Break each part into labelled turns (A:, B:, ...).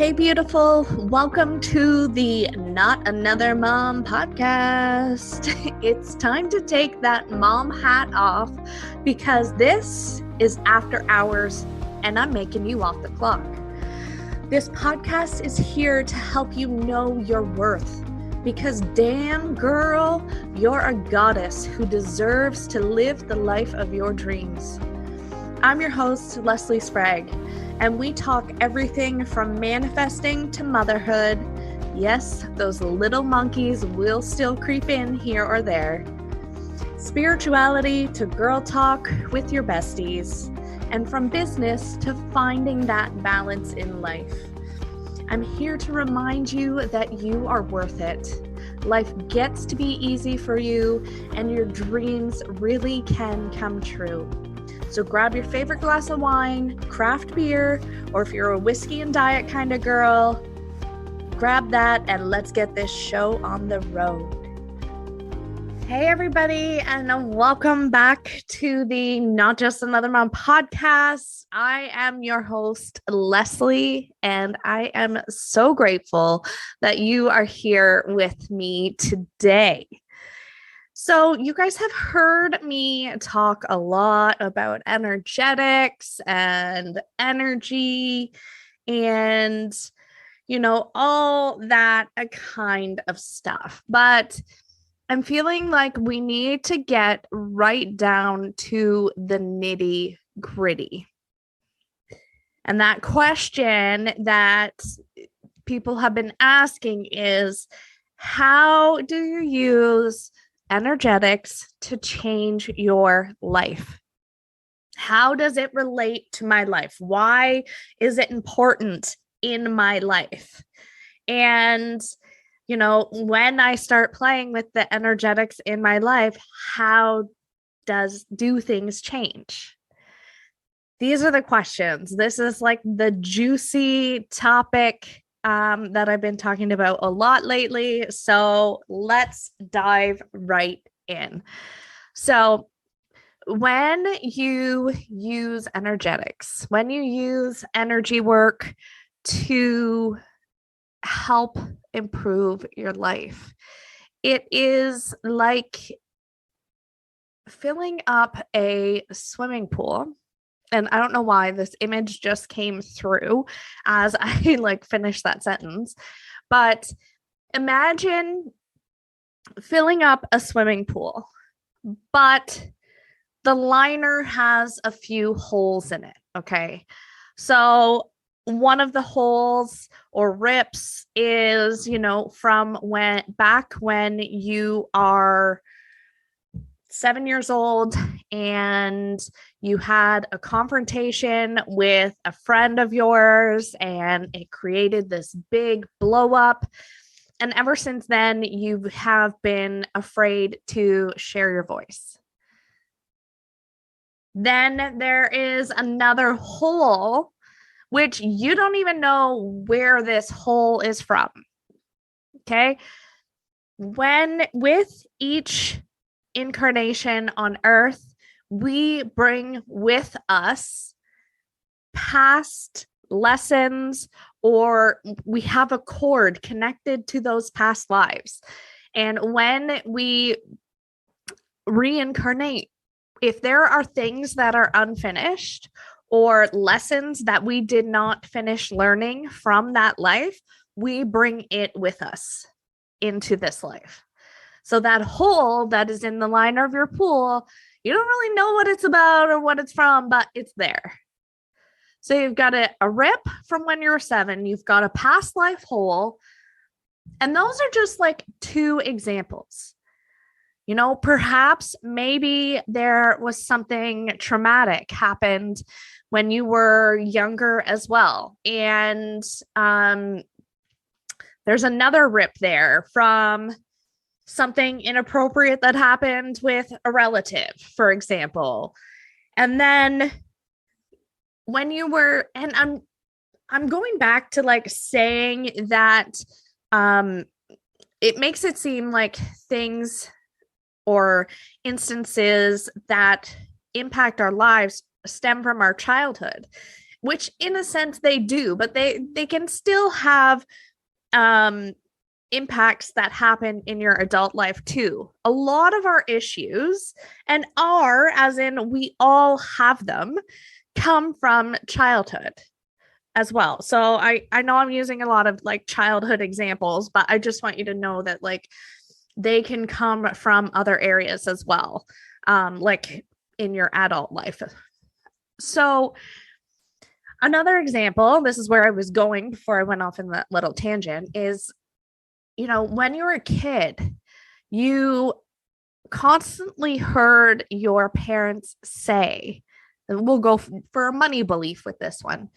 A: Hey, beautiful. Welcome to the Not Another Mom podcast. It's time to take that mom hat off because this is after hours and I'm making you off the clock. This podcast is here to help you know your worth because damn girl, you're a goddess who deserves to live the life of your dreams. I'm your host, Leslie Sprague, and we talk everything from manifesting to motherhood. Yes, those little monkeys will still creep in here or there. Spirituality to girl talk with your besties, and from business to finding that balance in life. I'm here to remind you that you are worth it. Life gets to be easy for you, and your dreams really can come true. So grab your favorite glass of wine, craft beer, or if you're a whiskey and diet kind of girl, grab that and let's get this show on the road. Hey everybody, and welcome back to the Not Just Another Mom podcast. I am your host, Leslie, and I am so grateful that you are here with me today. So you guys have heard me talk a lot about energetics and energy and, all that kind of stuff. But I'm feeling like we need to get right down to the nitty gritty. And that question that people have been asking is, how do you use energetics to change your life? How does it relate to my life? Why is it important in my life? And, when I start playing with the energetics in my life, how do things change? These are the questions. This is like the juicy topic that I've been talking about a lot lately. So let's dive right in. So when you use energetics, when you use energy work to help improve your life, it is like filling up a swimming pool. And I don't know why this image just came through as I finished that sentence, but imagine filling up a swimming pool, but the liner has a few holes in it. Okay. So one of the holes or rips is, from when you are 7 years old and you had a confrontation with a friend of yours and it created this big blow up. And ever since then, you have been afraid to share your voice. Then there is another hole, which you don't even know where this hole is from. Okay. With each incarnation on earth, we bring with us past lessons, or we have a cord connected to those past lives. And when we reincarnate, if there are things that are unfinished or lessons that we did not finish learning from that life, we bring it with us into this life. So that hole that is in the liner of your pool, you don't really know what it's about or what it's from, but it's there. So you've got a rip from when you were 7, you've got a past life hole, and those are just like 2 examples. Perhaps maybe there was something traumatic happened when you were younger as well. And there's another rip there from something inappropriate that happened with a relative, for example. And then when you were, and I'm going back to saying that it makes it seem like things or instances that impact our lives stem from our childhood. which in a sense they do, but they can still have impacts that happen in your adult life too. A lot of our issues, and are as in we all have them, come from childhood as well. So I know I'm using a lot of like childhood examples, but I just want you to know that like they can come from other areas as well, like in your adult life. So another example, this is where I was going before I went off in that little tangent, is, you know, when you were a kid, you constantly heard your parents say, and we'll go for a money belief with this one.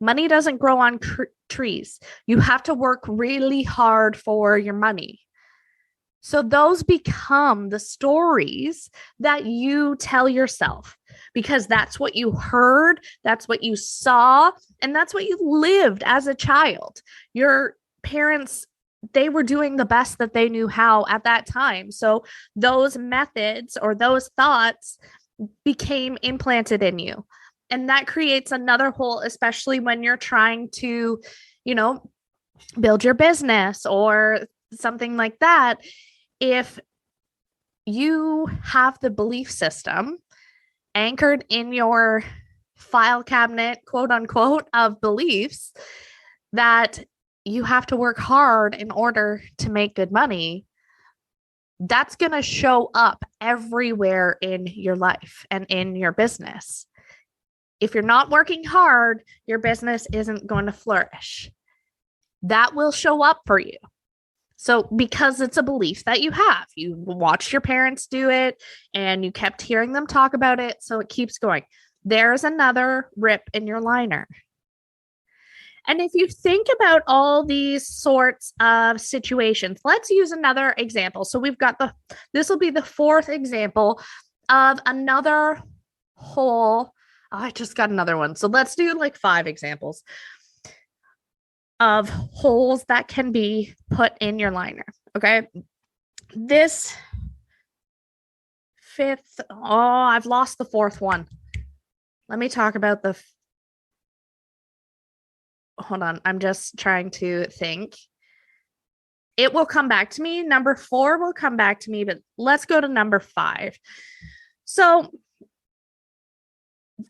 A: Money doesn't grow on trees. You have to work really hard for your money. So those become the stories that you tell yourself because that's what you heard, that's what you saw, and that's what you lived as a child. Your parents, they were doing the best that they knew how at that time. So those methods or those thoughts became implanted in you. And that creates another hole, especially when you're trying to, you know, build your business or something like that. If you have the belief system anchored in your file cabinet, quote unquote, of beliefs that you have to work hard in order to make good money, that's going to show up everywhere in your life and in your business. If you're not working hard, your business isn't going to flourish. That will show up for you. So because it's a belief that you have, you watched your parents do it and you kept hearing them talk about it. So it keeps going. There's another rip in your liner. And if you think about all these sorts of situations, let's use another example. So we've got this will be the fourth example of another hole. Oh, I just got another one. So let's do like 5 examples of holes that can be put in your liner. Okay. This fifth, I've lost the fourth one. Let me talk about hold on. I'm just trying to think. It will come back to me. Number 4 will come back to me, but let's go to number 5. So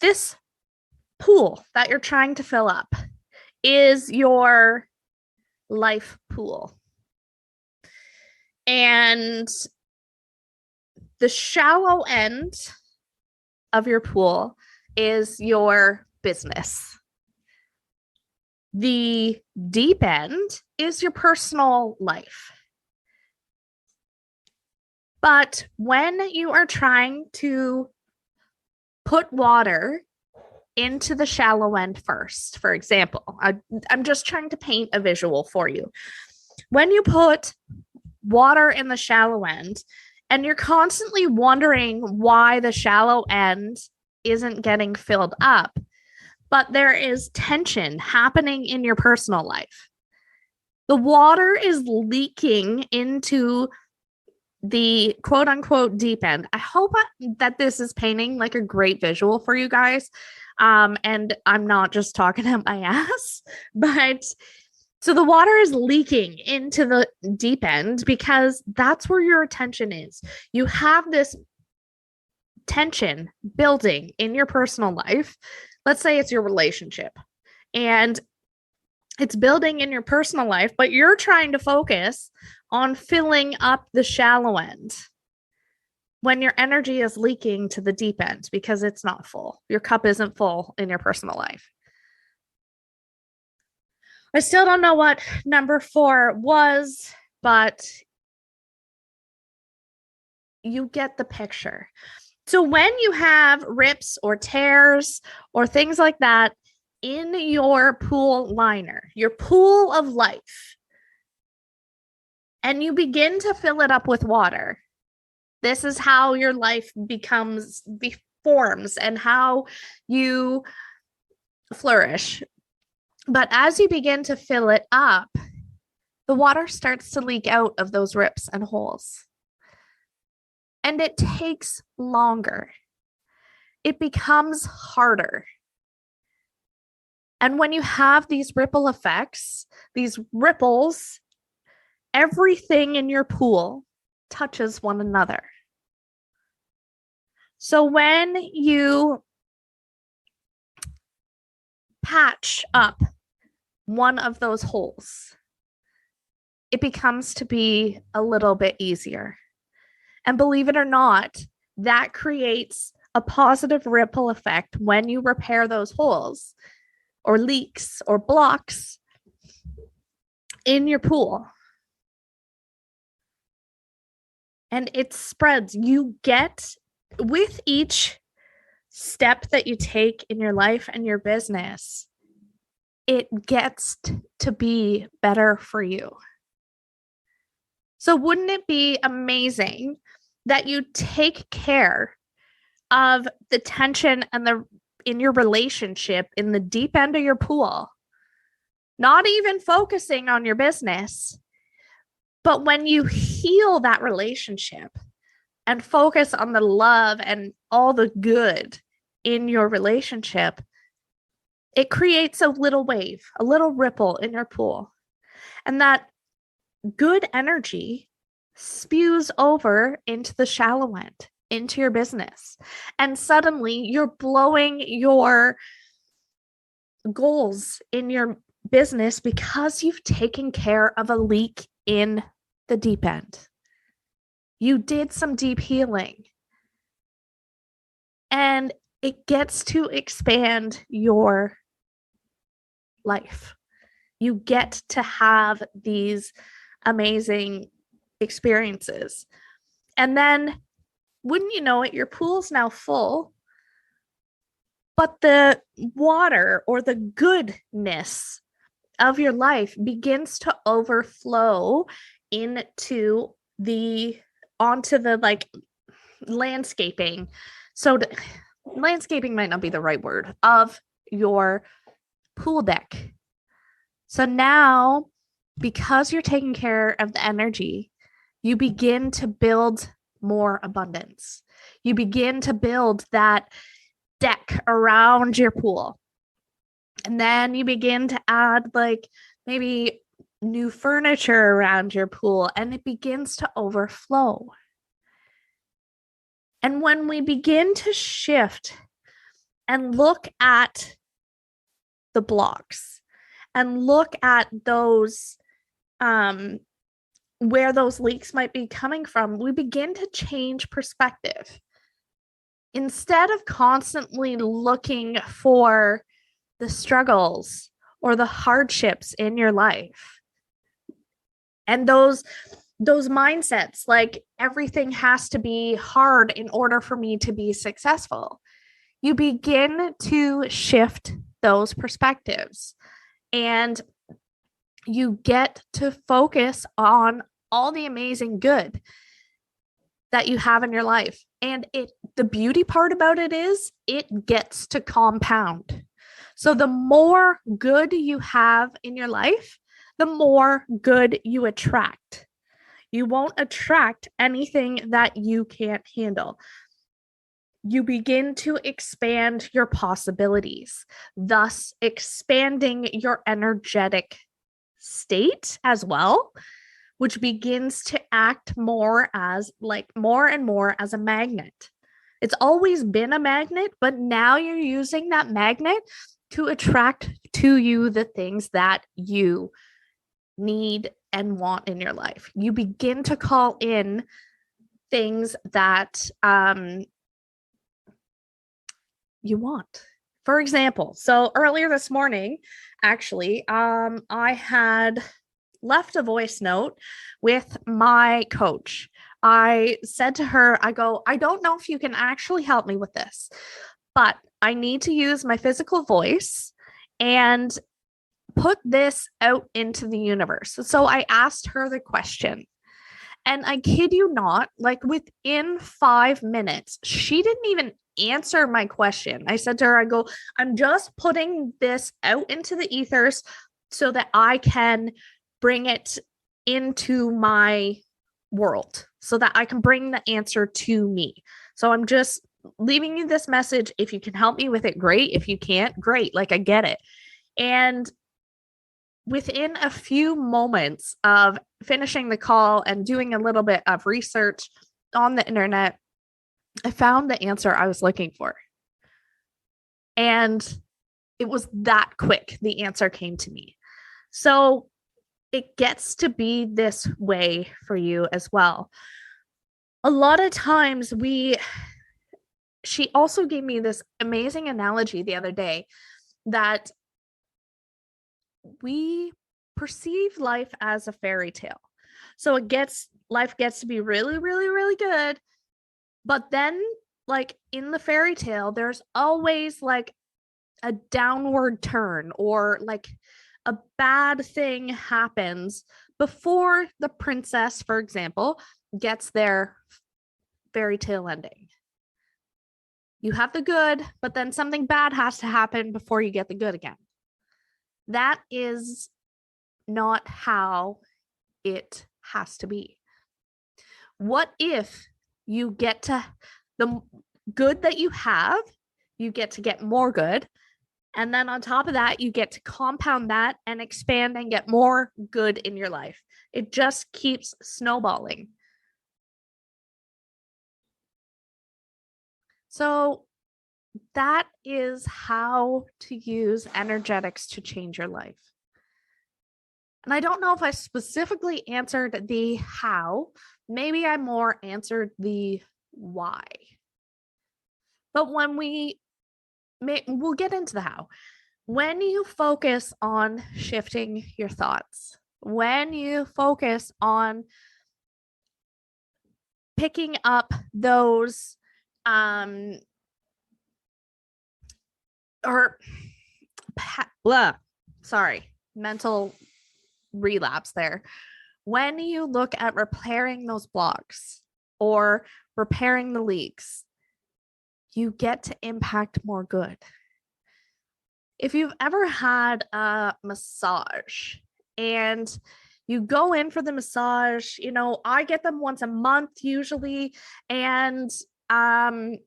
A: this pool that you're trying to fill up is your life pool. And the shallow end of your pool is your business. The deep end is your personal life. But when you are trying to put water into the shallow end first, for example, I'm just trying to paint a visual for you. When you put water in the shallow end and you're constantly wondering why the shallow end isn't getting filled up, but there is tension happening in your personal life. The water is leaking into the quote unquote deep end. I hope that this is painting like a great visual for you guys. And I'm not just talking out my ass, but so the water is leaking into the deep end because that's where your attention is. You have this tension building in your personal life. Let's say it's your relationship and it's building in your personal life, but you're trying to focus on filling up the shallow end when your energy is leaking to the deep end because it's not full. Your cup isn't full in your personal life. I still don't know what number 4 was, but you get the picture. So when you have rips or tears or things like that in your pool liner, your pool of life, and you begin to fill it up with water, this is how your life forms and how you flourish. But as you begin to fill it up, the water starts to leak out of those rips and holes. And it takes longer. It becomes harder. And when you have these ripple effects, these ripples, everything in your pool touches one another. So when you patch up one of those holes, it becomes to be a little bit easier. And believe it or not, that creates a positive ripple effect when you repair those holes or leaks or blocks in your pool. And it spreads. You get, with each step that you take in your life and your business, it gets to be better for you. So wouldn't it be amazing that you take care of the tension and in your relationship in the deep end of your pool, not even focusing on your business, but when you heal that relationship and focus on the love and all the good in your relationship, it creates a little wave, a little ripple in your pool. And that good energy spews over into the shallow end, into your business. And suddenly you're blowing your goals in your business because you've taken care of a leak in the deep end. You did some deep healing. And it gets to expand your life. You get to have these amazing experiences. And then, wouldn't you know it, your pool's now full, but the water or the goodness of your life begins to overflow onto the like landscaping. So landscaping might not be the right word, of your pool deck. So now, because you're taking care of the energy, you begin to build more abundance. You begin to build that deck around your pool. And then you begin to add like maybe new furniture around your pool, and it begins to overflow. And when we begin to shift and look at the blocks and look at those where those leaks might be coming from, we begin to change perspective. Instead of constantly looking for the struggles or the hardships in your life and those mindsets like everything has to be hard in order for me to be successful, you begin to shift those perspectives and you get to focus on all the amazing good that you have in your life. And the beauty part about it is it gets to compound. So the more good you have in your life, the more good you attract. You won't attract anything that you can't handle. You begin to expand your possibilities, thus expanding your energetic state as well, which begins to act more and more as a magnet. It's always been a magnet, but now you're using that magnet to attract to you the things that you need and want in your life. You begin to call in things that you want. For example, so earlier this morning, actually, I had left a voice note with my coach. I said to her, I don't know if you can actually help me with this, but I need to use my physical voice and put this out into the universe. So I asked her the question, and I kid you not, like within 5 minutes, she didn't even answer my question. I said to her, I'm just putting this out into the ethers so that I can bring it into my world, so that I can bring the answer to me. So I'm just leaving you this message. If you can help me with it, great. If you can't, great. Like, I get it. And within a few moments of finishing the call and doing a little bit of research on the internet, I found the answer I was looking for. And it was that quick. The answer came to me. So it gets to be this way for you as well. A lot of times she also gave me this amazing analogy the other day that we perceive life as a fairy tale. So life gets to be really, really, really good. But then, like in the fairy tale, there's always like a downward turn, or like a bad thing happens before the princess, for example, gets their fairy tale ending. You have the good, but then something bad has to happen before you get the good again. That is not how it has to be. What if you get to the good that you have, you get to get more good, and then on top of that, you get to compound that and expand and get more good in your life. It just keeps snowballing. So that is how to use energetics to change your life. And I don't know if I specifically answered the how. Maybe I more answered the why. But we'll get into the how. When you focus on shifting your thoughts, when you focus on picking up those mental relapse there. When you look at repairing those blocks or repairing the leaks, you get to impact more good. If you've ever had a massage and you go in for the massage, I get them once a month usually. And when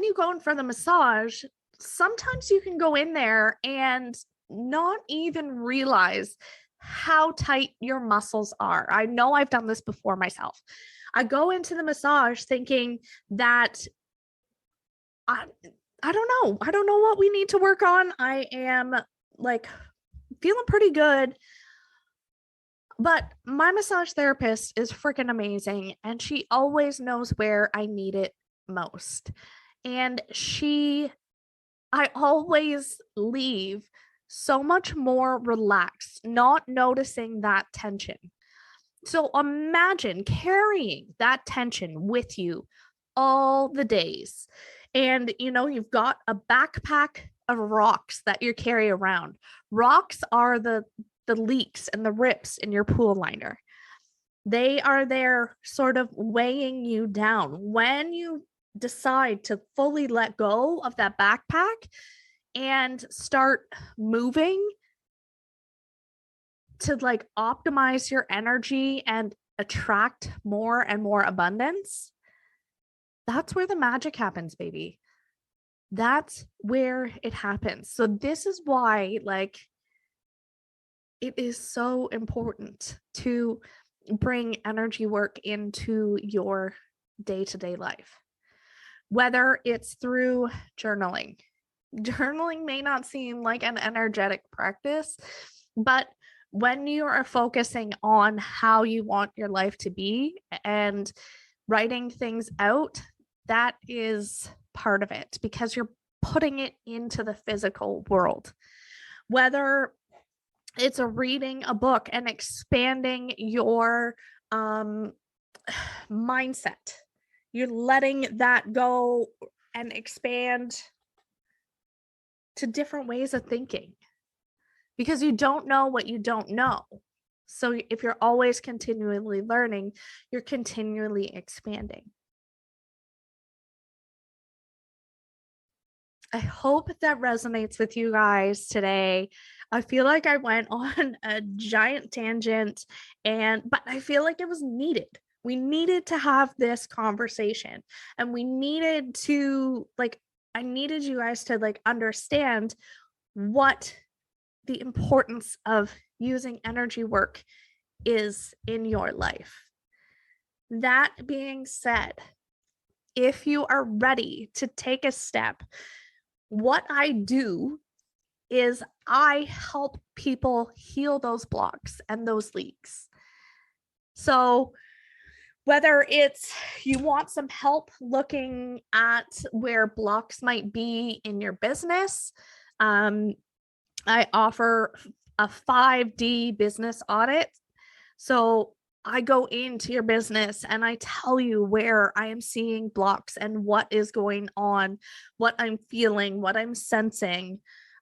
A: you go in for the massage, sometimes you can go in there and not even realize how tight your muscles are. I know I've done this before myself. I go into the massage thinking that I don't know. I don't know what we need to work on. I am like feeling pretty good. But my massage therapist is freaking amazing, and she always knows where I need it most. And I always leave so much more relaxed, not noticing that tension. So imagine carrying that tension with you all the days. And, you've got a backpack of rocks that you carry around. Rocks are the leaks and the rips in your pool liner. They are there sort of weighing you down. When you decide to fully let go of that backpack and start moving to like optimize your energy and attract more and more abundance, that's where the magic happens, baby. That's where it happens. So this is why like it is so important to bring energy work into your day-to-day life. Whether it's through journaling. Journaling may not seem like an energetic practice, but when you are focusing on how you want your life to be and writing things out, that is part of it because you're putting it into the physical world. Whether it's reading a book and expanding your mindset, you're letting that go and expand to different ways of thinking because you don't know what you don't know. So if you're always continually learning, you're continually expanding. I hope that resonates with you guys today. I feel like I went on a giant tangent, but I feel like it was needed. We needed to have this conversation, and we needed to I needed you guys to understand what the importance of using energy work is in your life. That being said, if you are ready to take a step, what I do is I help people heal those blocks and those leaks. So whether it's you want some help looking at where blocks might be in your business, I offer a 5D business audit. So I go into your business and I tell you where I am seeing blocks and what is going on, what I'm feeling, what I'm sensing,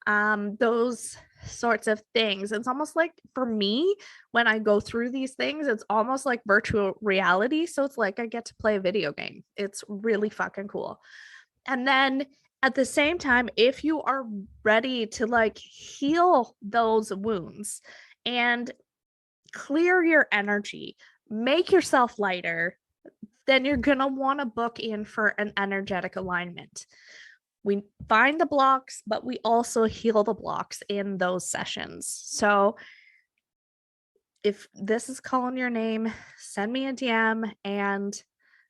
A: those sorts of things. It's almost like, for me, when I go through these things, it's almost like virtual reality. So it's like I get to play a video game. It's really fucking cool. And then at the same time, if you are ready to like heal those wounds and clear your energy, make yourself lighter, then you're going to want to book in for an energetic alignment. We find the blocks, but we also heal the blocks in those sessions. So if this is calling your name, send me a DM and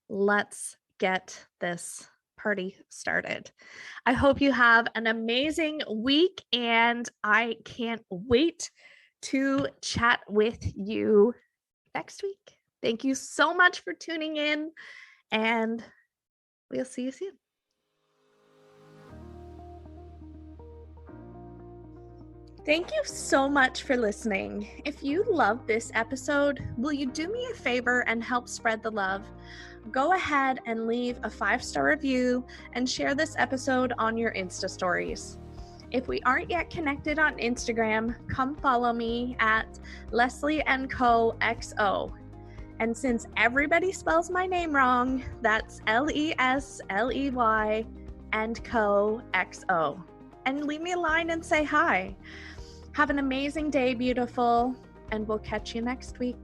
A: let's get this party started. I hope you have an amazing week, and I can't wait to chat with you next week. Thank you so much for tuning in, and we'll see you soon. Thank you so much for listening. If you loved this episode, will you do me a favor and help spread the love? Go ahead and leave a 5-star review and share this episode on your Insta stories. If we aren't yet connected on Instagram, come follow me at Leslie & Co XO. And since everybody spells my name wrong, that's Lesley & Co XO. And leave me a line and say hi. Have an amazing day, beautiful, and we'll catch you next week.